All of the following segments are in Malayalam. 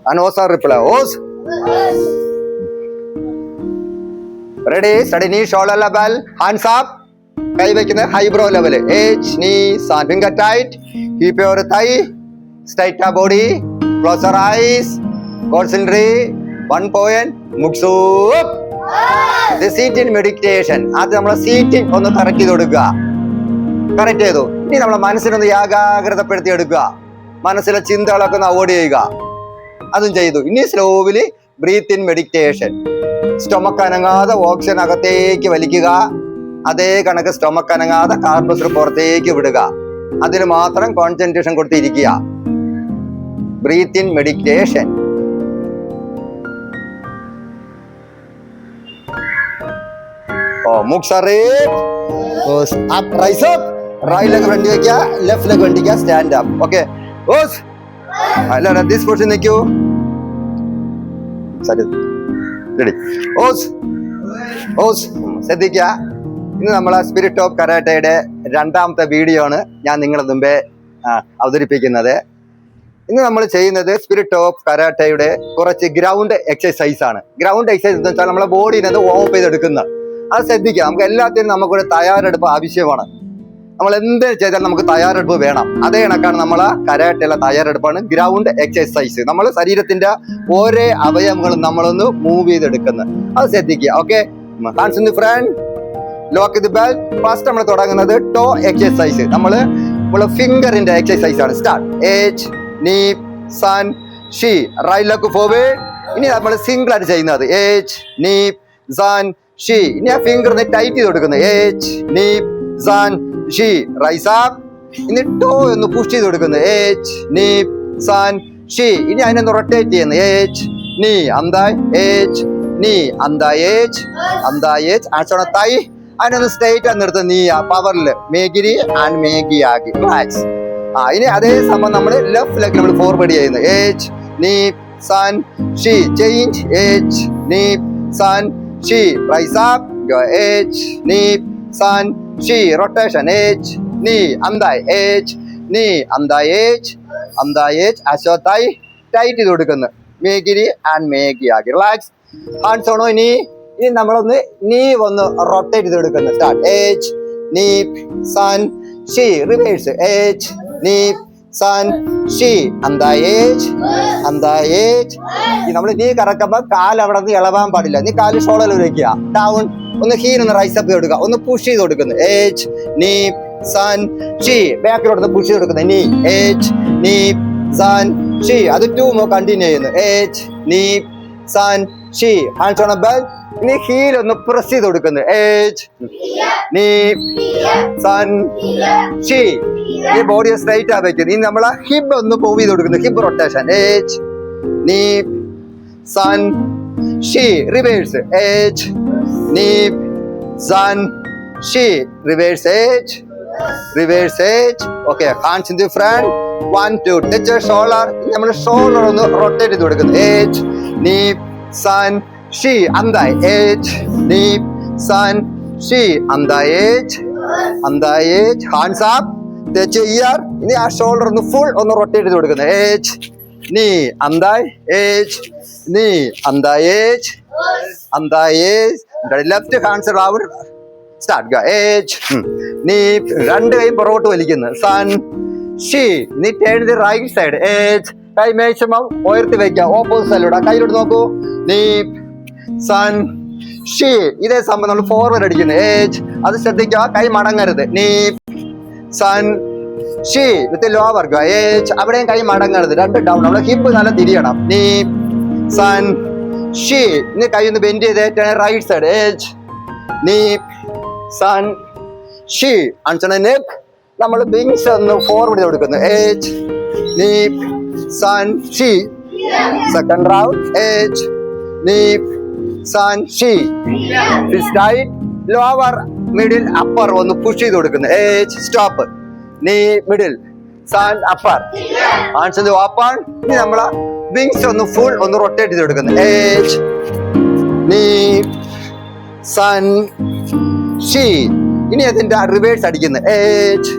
And O's are reply. O's. Ready? Steady knee, shoulder level. Hands up. കൈ വെക്കുന്നത് highbrow level. H, knee, sun. Finger tight. Keep your thigh. Straight up body. Close your eyes. Concentrate. 1 point. Muksu. The seating meditation. അത് നമ്മളെ സീറ്റിംഗ് ഒന്ന് കറക്റ്റ് ചെയ്ത് കൊടുക്കുക. കറക്റ്റ് ചെയ്തു. ഇനി നമ്മളെ മനസ്സിനൊന്ന് ഏകാഗ്രതപ്പെടുത്തി എടുക്കുക. മനസ്സിലെ ചിന്തകളൊക്കെ ഒന്ന് അവോയ്ഡ് ചെയ്യുക. അതും ചെയ്തു. ഇനി slowly breath in meditation. Stomach അനങ്ങാതെ ഓക്സിജൻ അകത്തേക്ക് വലിക്കുക. അതേ കണക്ക് സ്റ്റൊമക്ക് അനങ്ങാതെ കാർബൺ പുറത്തേക്ക് വിടുക. അതിന് മാത്രം കോൺസെൻട്രേഷൻ കൊടുത്തിരിക്കുക. Breathe in meditation. Right leg front വെക്കുക, ലെഫ്റ്റ് ലെഗ് ഫ്രണ്ട് വെക്കുക, stand up. Okay, this position നിൽക്കൂ. ശ്രദ്ധിക്കുക. ഇന്ന് നമ്മളെ സ്പിരിറ്റ് ഓഫ് കരാട്ടയുടെ 2ാമത്തെ വീഡിയോ ആണ് ഞാൻ നിങ്ങളുടെ മുമ്പേ അവതരിപ്പിക്കുന്നത്. ഇന്ന് നമ്മൾ ചെയ്യുന്നത് സ്പിരിറ്റ് ഓഫ് കരാട്ടയുടെ കുറച്ച് ഗ്രൗണ്ട് എക്സസൈസ് ആണ്. ഗ്രൗണ്ട് എക്സസൈസ് എന്ന് വെച്ചാൽ നമ്മളെ ബോഡിനെ വാം അപ്പ് ചെയ്തെടുക്കുന്നത്. അത് ശ്രദ്ധിക്കുക. നമുക്ക് എല്ലാത്തിനും നമുക്കൊരു തയ്യാറെടുപ്പ് ആവശ്യമാണ്. നമ്മൾ എന്ത് ചെയ്താലും നമുക്ക് തയ്യാറെടുപ്പ് വേണം. അതേ കണക്കാണ് നമ്മളെ കരാട്ടയിലെ തയ്യാറെടുപ്പാണ് ഗ്രൗണ്ട് എക്സസൈസ്. നമ്മൾ ശരീരത്തിന്റെ ഓരോ അവയവങ്ങളും നമ്മളൊന്ന് മൂവ് ചെയ്തെടുക്കുന്നത്. അത് ശ്രദ്ധിക്കുക. Okay, hands in the front, lock the belt. First നമ്മൾ തുടങ്ങുന്നത് ടോ എക്സസൈസ്. നമ്മളെ ഫിംഗറിന്റെ എക്സസൈസ് ആണ്. Start. H, knee, sun, she. Right leg forward. ഇനി നമ്മൾ സിംഗിൾ ആയിട്ട് ചെയ്യുന്നത് H, knee, sun, she. ഇനി ആ ഫിംഗറിനെ ടൈറ്റ് ചെയ്ത് കൊടുക്കുന്നത് H, knee, sun, she. Raise up. ഇനി ടോ ഒന്ന് പുഷ് ചെയ്ത് കൊടുക്കുന്നത് H, knee, sun, she. ഇനി അതിനൊന്ന് റൊട്ടേറ്റ് ചെയ്യുന്നത് H, knee, അന്തായ് H, knee, അന്തായ് H, അന്തായ് H. ആച്ചോണ തൈ അതിനൊന്ന് സ്ട്രേറ്റ് ആയി നിർത്തുന്നത് നീ പവറില് മേഗിരി ആൻഡ് മേഗിയാക്കി റിലാക്സ്. ഇനി അതേ സമയം നമ്മൾ ലെഫ്റ്റ് ലെഗ് നമ്മൾ ഫോർവേഡ് ചെയ്യുന്നത് H, knee, sun, she. Change H, knee, sun, she. Raise up. H, knee, sun, she. Rotation H, knee, അന്തായ് H, knee, അന്തായ് H, അന്തായ് H. അശ്വത്തായി ടൈറ്റ് ചെയ്ത് കൊടുക്കുന്നു മേഗിരി ആൻഡ് മേഗിയാക്കി റിലാക്സ്. ഹാൻഡ്സ് ഓണോ. ഇനി നമ്മളൊന്ന് നീ ഒന്ന് റൊട്ടേറ്റ് ചെയ്ത് കൊടുക്കുന്നു. Start. H, knee, sun, she. Reverse H, knee, sun, she. അന്തായ് H, അന്തായ് H. നമ്മൾ നീ കറക്കുമ്പോ കാല് അവിടെ നിന്ന് ഇളവാൻ പാടില്ല. നീ കാല് ഷോൾഡറിൽ വെക്കുക. ഡൗൺ. ഒന്ന് ഹീൽ ഒന്ന് റൈസ് അപ്പ് കൊടുക്കുക. ഒന്ന് പുഷ് ചെയ്ത് കൊടുക്കുന്നു H, knee, sun, she. ബാക്കിലോട്ട് പുഷ് ചെയ്ത് കൊടുക്കുന്നത് നീ H, knee, sun, she. അത് 2 more കണ്ടിന്യൂ ചെയ്യുന്നു H, knee, sun, she. Hands on a belt. ഇനി ഹീൽ ഒന്ന് പ്രസ് ചെയ്ത് കൊടുക്കുന്നത് H, knee, sun, she. ഈ ബോഡി സ്ട്രൈറ്റ് ആ വെക്കുന്നത്. ഇനി നമ്മളെ ഹിബ് ഒന്ന് മൂവ് ചെയ്ത് കൊടുക്കുന്നത് hip rotation H, knee, sun, she. Reverse H, knee, sun, she. Reverse H, reverse H. Okay, hands in the front. 1, 2. Touch your shoulder. നമ്മൾ ഷോൾഡർ ഒന്ന് റൊട്ടേറ്റ് ചെയ്ത് കൊടുക്കുന്നത് H, knee, sun, she. അന്തായ് H, knee, sun, she. അന്തായ് H, അന്തായ് H. Hands up. Touch year. ഇനി ആ ഷോൾഡർ ഒന്ന് ഫുൾ ഒന്ന് റൊട്ടേറ്റ് ചെയ്ത് കൊടുക്കുന്നത് H, knee, അന്തായ് H, knee, അന്തായ് H, അന്തായ് H. Left hands round. Start. H, knee. 2 കൈ പുറകോട്ട് വലിക്കുന്നു sun, she. നീ turn the right side H. കൈ മേശമം ഉയർത്തി വെക്കുക. ഓപ്പോസിറ്റ് സൈഡിലൂടെ കയ്യിലോട്ട് നോക്കൂ. knee, sun, she. ഇതേ സംഭവം നമ്മൾ ഫോർവേഡ് അടിക്കുന്നു H. അത് ശ്രദ്ധിക്കുക. കൈ മടങ്ങരുത്. knee, sun, she. With lower H. അവിടെയും കൈ മടങ്ങരുത്. 2 ഡൗൺ. നമ്മളെ ഹിപ്പ് നല്ല തിരിയണം. knee, sun, she. ഇനി കൈ ഒന്ന് ബെൻഡ് ചെയ്ത് right side H, knee, sun, she. അഞ്ചണ നെക്ക്. നമ്മൾ വിങ്സ് ഒന്ന് ഫോർവേഡ് കൊടുക്കുന്നു H, knee, sun, she. Second round H, knee, sun, she. Fist tight. Lower middle upper ഒന്ന് പുഷ് ചെയ്ത് കൊടുക്കുന്നു H. Stop. knee, middle, sun, upper. Hands open. ഇനി നമ്മളെ വിങ്സ് ഒന്ന് ഫുൾ ഒന്ന് റൊട്ടേറ്റ് ചെയ്ത് കൊടുക്കുന്നു H, knee, sun, she. ഇനി അതിന്റെ റിവേഴ്സ് അടിക്കുന്നു H,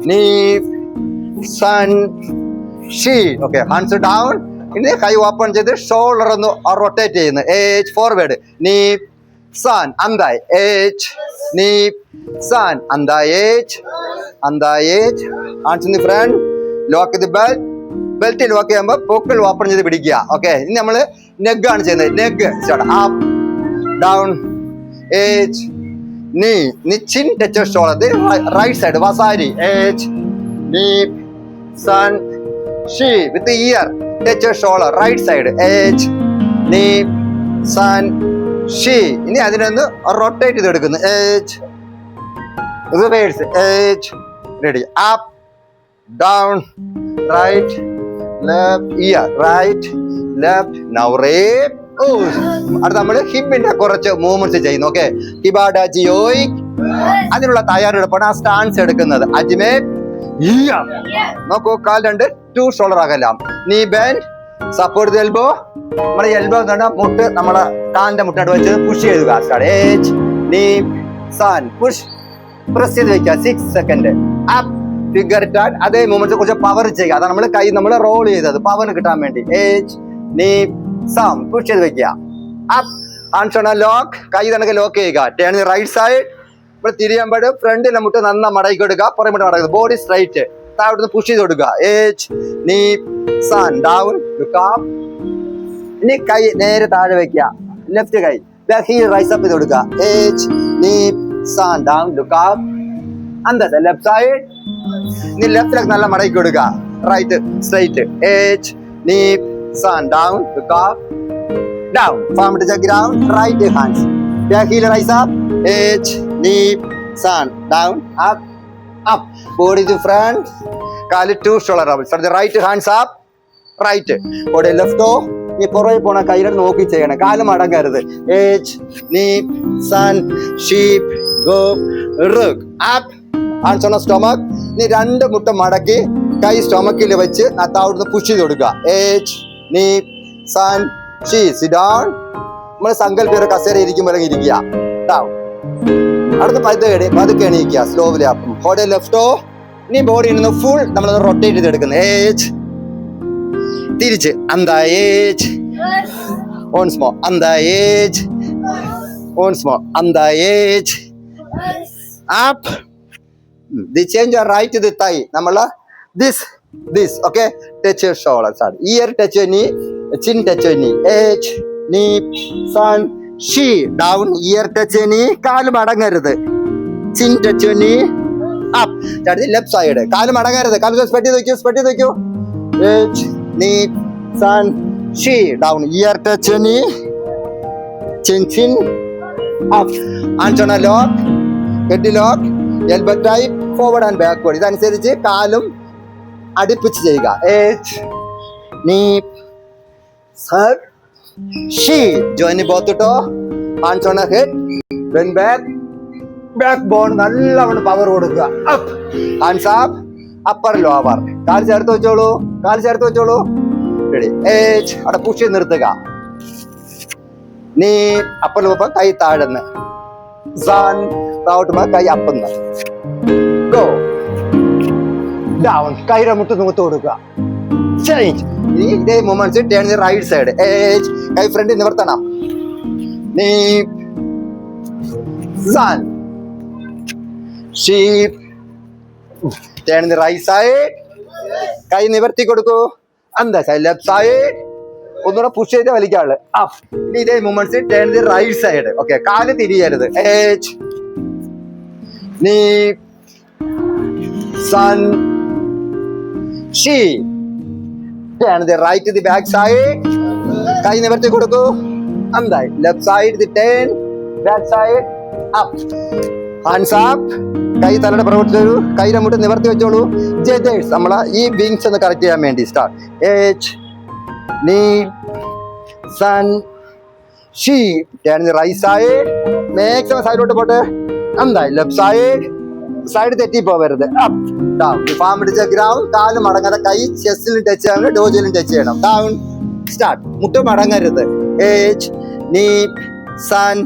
knee, sun, she. Okay, hands down. ഇനി കൈ ഓപ്പൺ ചെയ്ത് ഷോൾഡർ ഒന്ന് റൊട്ടേറ്റ് ചെയ്യുന്നു. ഏജ് ഫോർവേഡ്. നീ സാൻ അന്തായ് ഏജ്. നീ സാൻ അന്തായ് ഏജ്. അന്തായ് ഏജ്. Hands in the front. Lock the belt. Belt lock ചെയ്യുമ്പോൾ പൊക്കിൾ ഓപ്പൺ ചെയ്ത് പിടിക്കുക. ഓക്കെ, ഇനി നമ്മള് നെഗ് ആണ് ചെയ്യുന്നത്. Neck start. അപ്പ് ഡൗൺ ഏജ്. നീ chin touch shoulder. Right side വസാരി ഏജ്. നീ സൺ ഷീ with ear touch shoulder right side ഏജ്. നീ സൺ ഷീ. ഇനി അതിനൊന്ന് റൊട്ടേറ്റ് ചെയ്തെടുക്കുന്നു. ഏജ് റിവേഴ്സ് ഏജ്. Ready. Up down right left ear right left. Now റേപ്പ്. അടുത്ത നമ്മള് ഹിപ്പിന്റെ കുറച്ച് മൂവ്മെന്റ്സ് ചെയ്യുന്നു. ഓക്കെ, ഹിബാഡാജിയോയ്. അതിനുള്ള തയ്യാറെടുപ്പാണ് ആ സ്റ്റാൻസ് എടുക്കുന്നത്. അജ്മേ നോക്കൂ, കാൽ രണ്ട് ടു ഷോൾഡർ ആകലാം. Knee bend support the elbow. നമ്മളെ എൽബോ എന്ന് പറഞ്ഞാൽ മുട്ട് നമ്മളെ കാലിന്റെ മുട്ടായിട്ട് വെച്ച് പുഷ് ചെയ്യുക. സ്റ്റാർട്ട് ഏജ്. നീ സാൻ പുഷ് പ്രസ് ചെയ്ത് വെക്കുക 6 സെക്കൻഡ്. അപ്പ് ഫിഗർ ടാറ്റ്. അതേ മൂവ്മെന്റ്സ് കുറച്ച് പവർ ചെയ്യുക. അതാണ് നമ്മൾ കൈ നമ്മൾ റോൾ ചെയ്തത് പവർ കിട്ടാൻ വേണ്ടി. ഏജ്. നീ സാം പുഷ് ചെയ്ത് വെക്കുക. Up hands on lock. കൈ തന്നെ ലോക്ക് ചെയ്യുക. Turn the right side. നമ്മൾ തിരിയുമ്പോൾ ഫ്രണ്ടിലെ മുട്ട് നന്നാ മടക്കി കൊടുക്കുക. പുറം മുട്ട് മടക്കുക. Body straight. താഴോട്ട് പുഷ് ചെയ്ത് കൊടുക്കുക. ഏജ്. നീ സാൻ ഡൗൺ ലുക്ക് അപ്പ്. ഇനി കൈ നേരെ താഴെ വെക്കുക. ലെഫ്റ്റ് കൈ ഹീൽ റൈസ് അപ്പ് ചെയ്ത് കൊടുക്കുക. ഏജ്. നീ സാൻ ഡൗൺ ലുക്ക് അപ്പ്. അന്തത്തെ ലെഫ്റ്റ് സൈഡ്. നീ ലെഫ്റ്റിലേക്ക് നല്ല മടക്കി കൊടുക്കുക. Right straight. ഏജ്. നീ സാൻ down look up. Down palm to the ground. Right hands heel raise up. ഏജ്. നീ സാൻ down up up. Body to front. കാല് to shoulder up. The right hands up. Right body ലെഫ്റ്റോ. നീ പുറകെ പോണ കയ്യിലാണ് നോക്കി ചെയ്യണം. കാല് മടങ്ങരുത്. ഏജ്. നീ സൺ ഷീപ്പ് ഗോ റുക് അപ്പ്. Hands on stomach. നീ രണ്ട് മുട്ട മടക്കി കൈ സ്റ്റൊമക്കിൽ വെച്ച് താഴോട്ട് പുഷ് ചെയ്ത് കൊടുക്കുക. ഏജ്. നീ സൺ ഷീ സിറ്റ് ഡൗൺ. നമ്മൾ സങ്കല്പ കസേര ഇരിക്കുമ്പോൾ ഇരിക്കുക. ഡൗൺ. അടുത്ത പതുക്കെ എണീക്കുക സ്ലോവില്. അപ്പം ബോഡി ലെഫ്റ്റോ. ഇനി ബോഡി ഫുൾ നമ്മൾ റൊട്ടേറ്റ് ചെയ്തെടുക്കുന്നു. ഏജ്. തിരിച്ച് അന്താ ഏജ്. ഓൺസ് മോർ അന്താ ഏജ്. ഓൺസ് മോർ അന്താ ഏജ്. Up. The change right the thigh. നമ്മൾ this okay. Touch shoulder start. Ear touch knee. Chin touch knee. ഏജ്. നീ സൺ ഷീ ഡൗൺ. Ear touch knee. കാല് മടങ്ങരുത്. Chin touch knee. Up. Left side. കാല് മടങ്ങരുത്. കാല് സ്പെറ്റ് ചെയ്ത് വെക്കൂ. സ്പെറ്റ് ചെയ്ത് വെക്കൂ. ഏജ്. നീ സൺ ഷീ down. Ear touch knee. Chin chin up. Hands on lock. Head lock. Elbow type forward and backward. ഇതനുസരിച്ച് കാലും അടുപ്പിച്ച് ചെയ്യുക. ഏജ്. നീ സർ ഷീ join both toe. Hands on head. Bend back. Back bone നല്ലവണ്ണം പവർ കൊടുക്കുക. Up. Hands up. Upper lower. കാൽ ചേർത്ത് വെച്ചോളൂ. കാൽ ചേർത്ത് വെച്ചോളൂ. റെഡി. ഏജ്. അവിടെ പുഷ് ചെയ്ത് നിർത്തുക. നീ അപ്പർ ലോവർ. കൈ താഴെന്ന്. സൺ താഴോട്ട് കൈ അപ്പന്ന്. Go down. കൈയുടെ മുട്ട് നിമിത്ത് കൊടുക്കുക. ചേഞ്ച്. ഇതേ movements turn the right side. ഏജ്. കൈ ഫ്രണ്ടിൽ നിവർത്തണം. നീ സൺ ഷീപ്പ്. Turn the right side. കൈ നിവർത്തി കൊടുക്കൂ. അന്താ സൈഡ് ലെഫ്റ്റ് സൈഡ്. ഒന്നുകൂടെ പുഷ് ചെയ്ത് വലിക്കാള്. അപ്പ്. ഇനി ഇതേ movements turn the right side. Okay, കാല് തിരിയരുത്. ഏജ്. നീ സൺ ഷീ. Turn the right the back side. കൈ നിവർത്തി കൊടുക്കൂ. അന്തായി left side. The turn back side. Up. Hands up. കൈ തലയുടെ പ്രവർത്തിച്ചു. കൈയുടെ മുട്ട് നിവർത്തി വെച്ചോളൂ. ജെഡേഴ്സ്. നമ്മളെ ഈ വിങ്സ് ഒന്ന് കറക്റ്റ് ചെയ്യാൻ വേണ്ടി. സ്റ്റാർട്ട്. ഏജ്. നീ സൺ ഷീ. Turn the right side. Maximum സൈഡിലോട്ട് പോട്ടെ. എന്തായി ലെഫ്റ്റ് സൈഡ്. സൈഡ് തെറ്റി പോവരുത്. Up down. ഫാം പിടിച്ച ഗ്രൗണ്ട്. കാല് മടങ്ങാതെ കൈ ചെസ്റ്റിലും ടച്ച് ചെയ്യണം. ഡോജിലും ടച്ച് ചെയ്യണം. ഡൗൺ. സ്റ്റാർട്ട്. മുട്ട് മടങ്ങരുത്. ഏജ്. നീ സൺ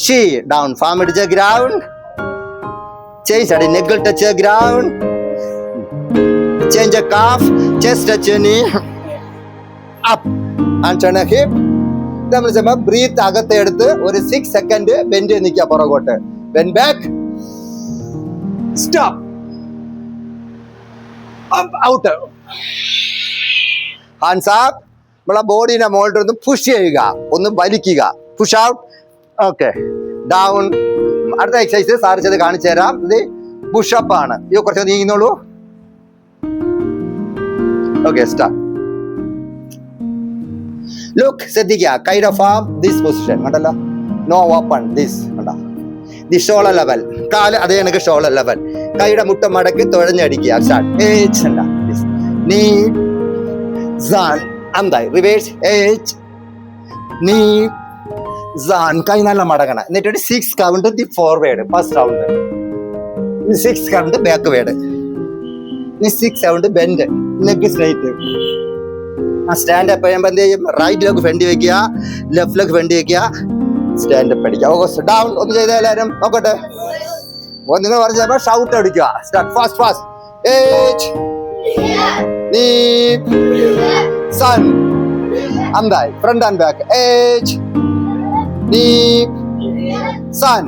ഷീ ഡൗൺ. ഫാം പിടിച്ച ഗ്രൗണ്ട്. ചേഞ്ച് അടി. നെഗിൾ touch ground. Change calf. Chest touch knee. Up and turn a hip. നമ്മൾ ചെയ്യുമ്പോൾ ബ്രീത്ത് അകത്തെ എടുത്ത് ഒരു 6 സെക്കൻഡ് ബെൻഡ് നിൽക്കുക പുറകോട്ട്. Bend back, stop, up, out. Hands up. നമ്മളെ ബോഡീനെ മുകളിൽ ഒന്ന് പുഷ് ചെയ്യുക, ഒന്ന് വലിക്കുക. Push out. Okay, down. അടുത്ത എക്സസൈസ് സാർ ചെയ്ത് കാണിച്ചു തരാം. ഇത് പുഷപ്പ് ആണ്. ഇത് കുറച്ച് നീങ്ങുന്നുള്ളൂ. Okay, start. ലുക്ക്, ശ്രദ്ധിക്കുക. Kind of um this position കണ്ടല്ലോ. നോ ഓപ്പൺ ദിസ് കണ്ടോ. The shoulder level. കാല് അതേ കണക്ക് ഷോളർ ലെവൽ. കൈയുടെ മുട്ട മടക്കി തുഴഞ്ഞടിക്കുക. സ്റ്റാർട്ട്. ഏജ് കണ്ടോ. നീ സാൻ അന്തായി റിവേഴ്സ്. ഏജ് നീ സാൻ. കൈ നല്ല മടങ്ങണം. എന്നിട്ട് 6 count the forward first round. 6 count backward. 6 count bend. Leg straight. Stand up ചെയ്യുമ്പോൾ എന്ത് ചെയ്യും? റൈറ്റ് ലെഗ് ഫ്രണ്ട് വെക്കുക, ലെഫ്റ്റ് ലെഗ് ഫ്രണ്ട് വെക്കുക, സ്റ്റാൻഡ് അപ്പ് അടിക്കുക. ഡൗൺ ഒന്ന് ചെയ്ത എല്ലാവരും നോക്കട്ടെ. നിങ്ങൾ പറഞ്ഞപ്പോൾ ഷൗട്ട് അടിക്കുക. സ്റ്റാർട്ട്. Fast fast. ഏജ് നീ സൺ അന്തായി ഫ്രണ്ട് ആൻഡ് ബാക്ക്. ഏജ് നീ സൺ.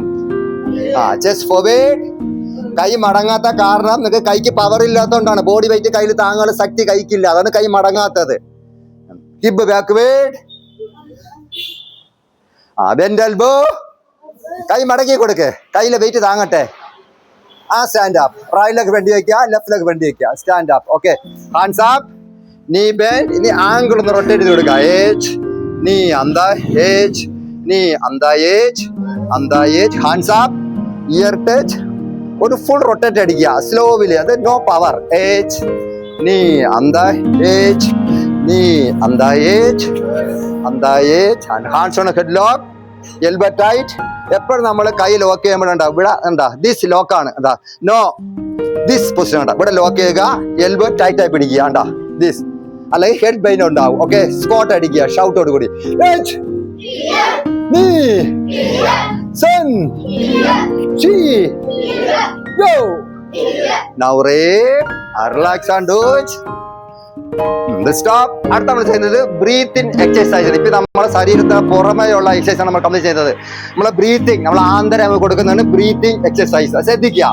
Chest forward. കൈ മടങ്ങാത്ത കാരണം നിങ്ങൾക്ക് കൈക്ക് പവർ ഇല്ലാത്തതുകൊണ്ടാണ്. ബോഡി വെയിറ്റ് കയ്യിൽ താങ്ങാനുള്ള ശക്തി കൈക്കില്ല, അതാണ് കൈ മടങ്ങാത്തത്. Hip backward. Bend elbow. കൈ മടക്കി കൊടുക്ക്, കയ്യിലെ വെയിറ്റ് താങ്ങട്ടെ. Stand up. Right leg front വെക്കുക, ലെഫ്റ്റ് ലെഗ് ഫ്രണ്ട് വെക്കുക. Stand up. Okay, hands up. Knee bend. ഇനി ആംഗിൾ ഒന്ന് റൊട്ടേറ്റ് ചെയ്ത് കൊടുക്കുക. ഏജ് നീ അന്താ. ഏജ് നീ അന്താ. ഏജ് അന്താ. ഏജ്. Hands up. Ear touch. ഒരു ഫുൾ റൊട്ടേറ്റ് അടിക്കുക സ്ലോവില്. അത് നോ പവർ. ഏജ് നീ അന്താ. ഏജ് നീ അന്താ. ഏജ് അന്താ. ഏജ്. Hands on head lock. Elbow tight. എപ്പോഴും നമ്മൾ കൈ ലോക്ക് ചെയ്യുമ്പോഴുണ്ടാവും ഇവിടെ എന്താ ദിസ് ലോക്കാണ്. എന്താ നോ ദിസ് പൊസിഷൻ ഉണ്ടാവും. ഇവിടെ ലോക്ക് ചെയ്യുക. എൽബോ ടൈറ്റ് ആയി പിടിക്കുക. ഉണ്ടാ ദിസ്. അല്ലെങ്കിൽ ഹെഡ് പെയിൻ ഉണ്ടാവും. ഓക്കെ, സ്കോട്ട് അടിക്കുക ഷൗട്ടോട് കൂടി. ഏജ് നീ sun she go. Now relax and do it. Stop. അടുത്ത നമ്മൾ ചെയ്യുന്നത് ബ്രീത്തിങ് എക്സസൈസ്. ഇപ്പൊ നമ്മളെ ശരീരത്തിന് പുറമേയുള്ള എക്സസൈസ് ആണ് നമ്മൾ കംപ്ലീറ്റ് ചെയ്യുന്നത്. നമ്മളെ ബ്രീത്തിങ്, നമ്മൾ ആന്തരം കൊടുക്കുന്നതാണ് ബ്രീത്തിങ് എക്സസൈസ്. ശ്രദ്ധിക്കുക.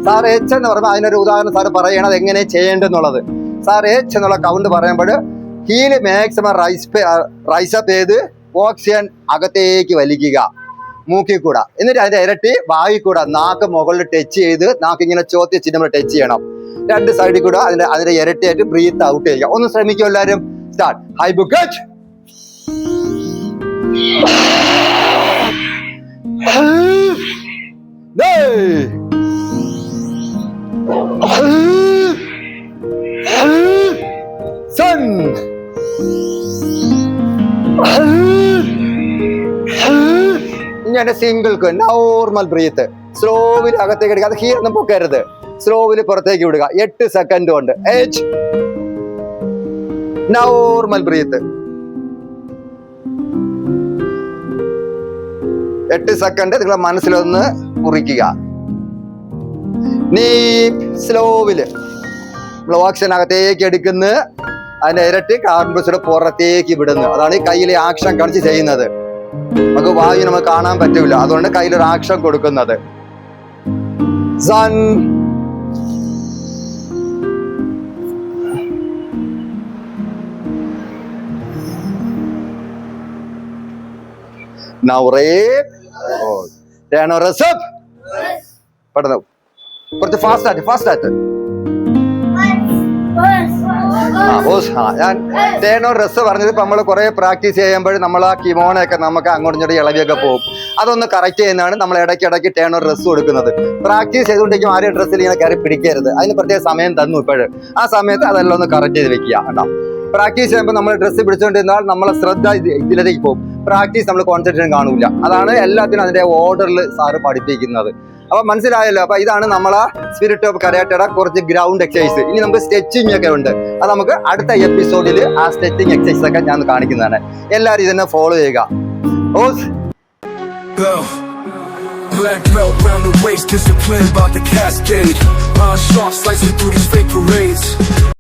സാർ എച്ച് എന്ന് പറയുമ്പോൾ അതിനൊരു ഉദാഹരണം സാർ പറയണത് എങ്ങനെ ചെയ്യേണ്ടതെന്നുള്ളത്. സാർ എച്ച് എന്നുള്ള കൗണ്ട് പറയുമ്പോൾ ഹീല് മാക്സിമം റൈസപ്പ് ചെയ്ത് ഓക്സിജൻ അകത്തേക്ക് വലിക്കുക മൂക്കിൽ കൂടെ. എന്നിട്ട് അതിന്റെ ഇരട്ടി വായിൽ കൂടെ നാക്ക് മുകളിൽ ടച്ച് ചെയ്ത് നാക്ക് ഇങ്ങനെ ചോത്തി വെച്ചിട്ട് നമ്മൾ ടച്ച് ചെയ്യണം. 2 സൈഡിൽ കൂടെ അതിന്റെ ഇരട്ടിയായിട്ട് ബ്രീത്ത് ഔട്ട് ചെയ്യുക. ഒന്ന് ശ്രമിക്കും എല്ലാവരും. സ്റ്റാർട്ട്. ഹൈ ബുക്കറ്റ്. സൺ. ഇങ്ങനെ സിംഗിൾ നോർമൽ ബ്രീത്ത്. സ്ലോവിൽ അകത്തേക്ക് എടുക്കുക. അത് ഹീറൊന്നും പൊക്കരുത്. സ്ലോവിൽ പുറത്തേക്ക് വിടുക. 8 സെക്കൻഡ് കൊണ്ട്. Age normal breath. 8 സെക്കൻഡ് നിങ്ങളെ മനസ്സിലൊന്ന് കുറിക്കുക. നീ സ്ലോവില് നമ്മൾ ഓക്സിജൻ അകത്തേക്ക് എടുക്കുന്നു. അതിന്റെ ഇരട്ടി കാർബൺ ഡയോക്സൈഡ് പുറത്തേക്ക് വിടുന്നു. അതാണ് ഈ കയ്യിലെ ആക്ഷൻ കാണിച്ച് ചെയ്യുന്നത്. നമുക്ക് വായു നമുക്ക് കാണാൻ പറ്റൂല, അതുകൊണ്ട് കയ്യിലൊരു ആക്ഷൻ കൊടുക്കുന്നത്. Sun. Now rape. Turn or up. പെട്ടെന്ന് കുറച്ച് ഫാസ്റ്റ് ആയിട്ട്. ഞാൻ ടേണോ ഡ്രസ്സ് പറഞ്ഞത് ഇപ്പൊ നമ്മൾ കുറെ പ്രാക്ടീസ് ചെയ്യുമ്പോൾ നമ്മൾ ആ കിമോണൊക്കെ നമുക്ക് അങ്ങോട്ടും ഇങ്ങോട്ടും ഇളവിയൊക്കെ പോകും. അതൊന്ന് കറക്റ്റ് ചെയ്യുന്നതാണ് നമ്മൾ ഇടയ്ക്ക് ടേണോ ഡ്രസ്സ് കൊടുക്കുന്നത്. പ്രാക്ടീസ് ചെയ്തുകൊണ്ടിരിക്കും ആരെയും ഡ്രസ്സിൽ ഇങ്ങനെ കയറി പിടിക്കരുത്. അതിന് പ്രത്യേക സമയം തന്നു ഇപ്പോഴും. ആ സമയത്ത് അതെല്ലാം ഒന്ന് കറക്റ്റ് ചെയ്ത് വെക്കുക കേട്ടോ. പ്രാക്ടീസ് ചെയ്യുമ്പോൾ നമ്മൾ ഡ്രസ്സ് പിടിച്ചുകൊണ്ടിരുന്നാൽ നമ്മളെ ശ്രദ്ധ ഇതിലേക്ക് പോകും. പ്രാക്ടീസ് നമ്മൾ കോൺസെൻട്രേഷൻ കാണൂല. അതാണ് എല്ലാത്തിനും അതിന്റെ ഓർഡറിൽ സാറ് പഠിപ്പിക്കുന്നത്. അപ്പൊ മനസ്സിലായല്ലോ. അപ്പൊ ഇതാണ് നമ്മളെ സ്പിരിറ്റ് ഓഫ് കരാട്ടയുടെ കുറച്ച് ഗ്രൗണ്ട് എക്സസൈസ്. ഇനി നമുക്ക് സ്ട്രെച്ചിങ് ഒക്കെ ഉണ്ട്. അത് നമുക്ക് അടുത്ത എപ്പിസോഡിൽ ആ സ്ട്രെച്ചിങ് എക്സസൈസ് ഒക്കെ ഞാൻ കാണിക്കുന്നതാണ്. എല്ലാവരും ഇതിനെ ഫോളോ ചെയ്യുക. Black belt round the waist, discipline about the cascade. Sharp slicing through these fake parades.